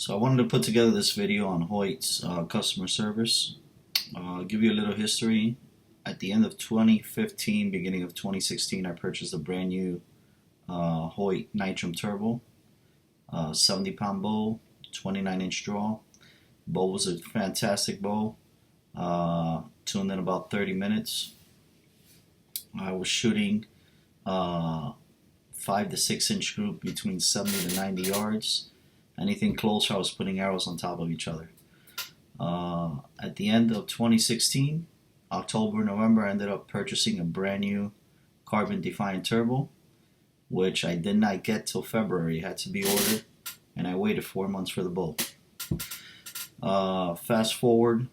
So I wanted to put together this video on Hoyt's customer service. Give you a little history. At the end of 2015, beginning of 2016, I purchased a brand new Hoyt Nitrum Turbo, 70-pound bowl, 29-inch draw. Bowl was a fantastic bowl. Tuned in about 30 minutes. I was shooting 5 to 6 inch group between 70 to 90 yards. Anything closer, I was putting arrows on top of each other. At the end of 2016, October, November, I ended up purchasing a brand new carbon Defiant turbo, which I did not get till February. It had to be ordered, and I waited 4 months for the bowl. Fast forward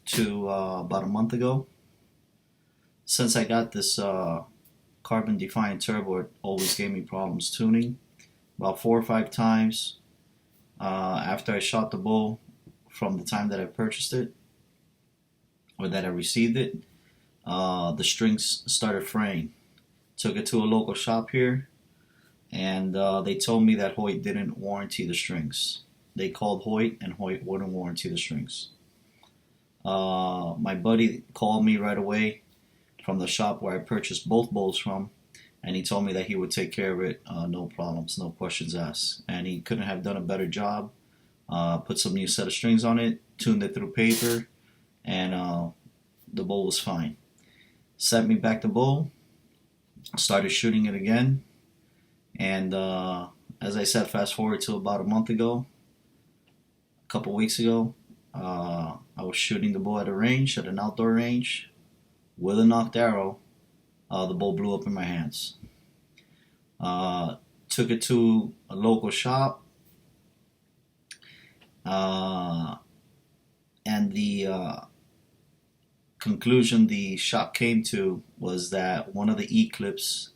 to about a month ago. Since I got this carbon Defiant turbo, it always gave me problems tuning. About 4 or 5 times after I shot the bowl, from the time that I purchased it or that I received it, the strings started fraying. Took it to a local shop here, and they told me that Hoyt didn't warranty the strings. They called Hoyt, and Hoyt wouldn't warranty the strings. My buddy called me right away from the shop where I purchased both bowls from, and he told me that he would take care of it, no problems, no questions asked. And he couldn't have done a better job. Put some new set of strings on it, tuned it through paper, and the bowl was fine. Sent me back the bowl, started shooting it again, and as I said, fast forward to about a month ago, a couple weeks ago, I was shooting the bowl at a range, at an outdoor range, with a knocked arrow. The bowl blew up in my hands. Took it to a local shop, and the conclusion the shop came to was that one of the E-clips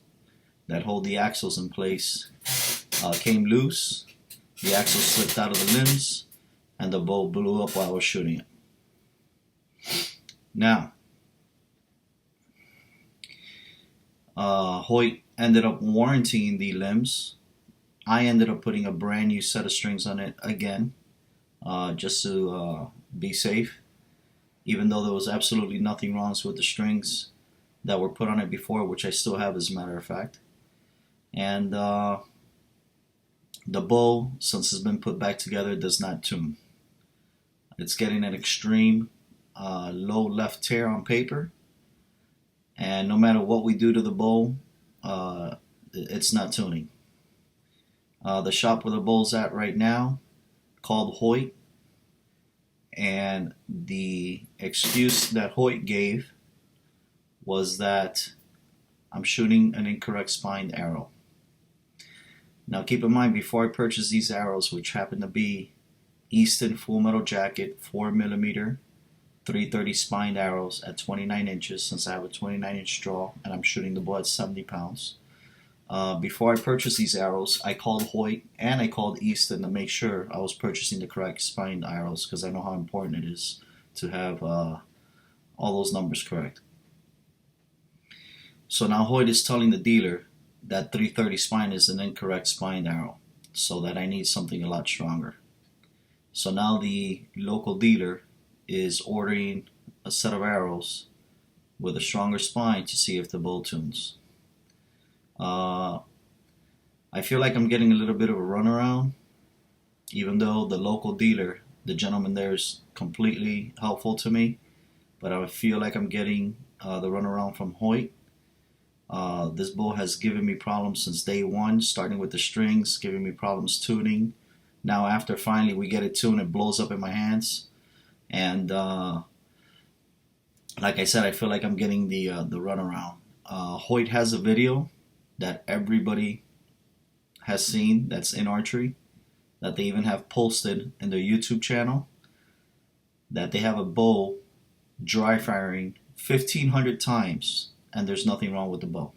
that hold the axles in place came loose. The axle slipped out of the limbs, and the bowl blew up while I was shooting it. Now, Hoyt ended up warrantying the limbs. I ended up putting a brand new set of strings on it again, just to be safe, even though there was absolutely nothing wrong with the strings that were put on it before, which I still have as a matter of fact. And the bow, since it's been put back together, does not tune. It's getting an extreme low left tear on paper, and no matter what we do to the bowl, it's not tuning. The shop where the bowl's at right now called Hoyt, and the excuse that Hoyt gave was that I'm shooting an incorrect spined arrow. Now keep in mind, before I purchased these arrows, which happen to be Easton Full Metal Jacket 4mm 330 spined arrows at 29 inches, since I have a 29-inch draw and I'm shooting the bow at 70 pounds. Before I purchased these arrows, I called Hoyt and I called Easton to make sure I was purchasing the correct spined arrows, because I know how important it is to have all those numbers correct. So now Hoyt is telling the dealer that 330 spine is an incorrect spined arrow, so that I need something a lot stronger. So now the local dealer is ordering a set of arrows with a stronger spine to see if the bow tunes. I feel like I'm getting a little bit of a runaround, even though the local dealer, the gentleman there, is completely helpful to me, but I feel like I'm getting the runaround from Hoyt. This bow has given me problems since day one, starting with the strings, giving me problems tuning. Now after finally we get it tuned, it blows up in my hands. And like I said, I feel like I'm getting the runaround. Hoyt has a video that everybody has seen that's in archery, that they even have posted in their YouTube channel, that they have a bow dry firing 1,500 times and there's nothing wrong with the bow.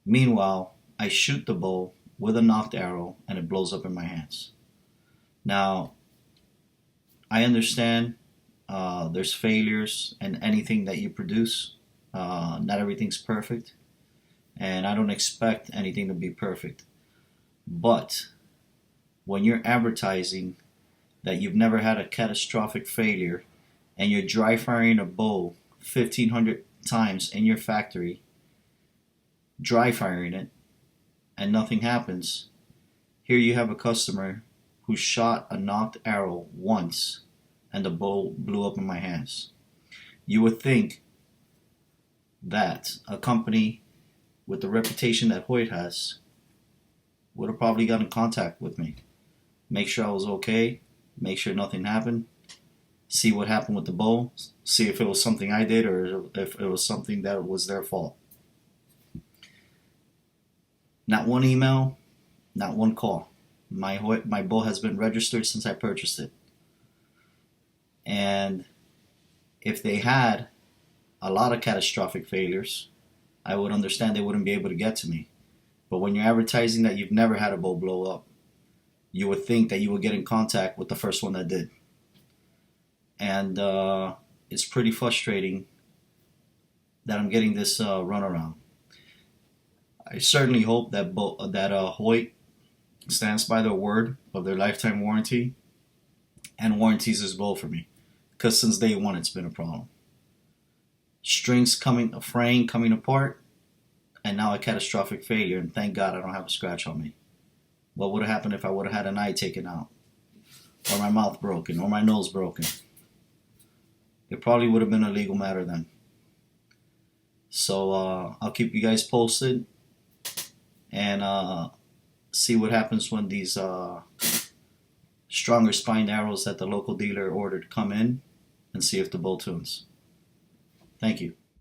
Meanwhile, I shoot the bow with a knocked arrow and it blows up in my hands. Now, I understand there's failures in anything that you produce. Not everything's perfect, and I don't expect anything to be perfect. But when you're advertising that you've never had a catastrophic failure and you're dry firing a bow 1,500 times in your factory, dry firing it, and nothing happens. Here you have a customer who shot a knocked arrow once and the bow blew up in my hands. You would think that a company with the reputation that Hoyt has would have probably got in contact with me, make sure I was okay, make sure nothing happened, see what happened with the bow, see if it was something I did or if it was something that was their fault. Not one email, not one call. My bow has been registered since I purchased it. And if they had a lot of catastrophic failures, I would understand they wouldn't be able to get to me. But when you're advertising that you've never had a bow blow up, you would think that you would get in contact with the first one that did. And it's pretty frustrating that I'm getting this runaround. I certainly hope that Hoyt stands by their word of their lifetime warranty and warranties this bow for me, because since day one it's been a problem. A fraying coming apart, and now a catastrophic failure, and thank God I don't have a scratch on me. What would have happened if I would have had an eye taken out, or my mouth broken, or my nose broken? It probably would have been a legal matter then. So I'll keep you guys posted, and see what happens when these stronger spined arrows that the local dealer ordered come in, and see if the bow tunes. Thank you.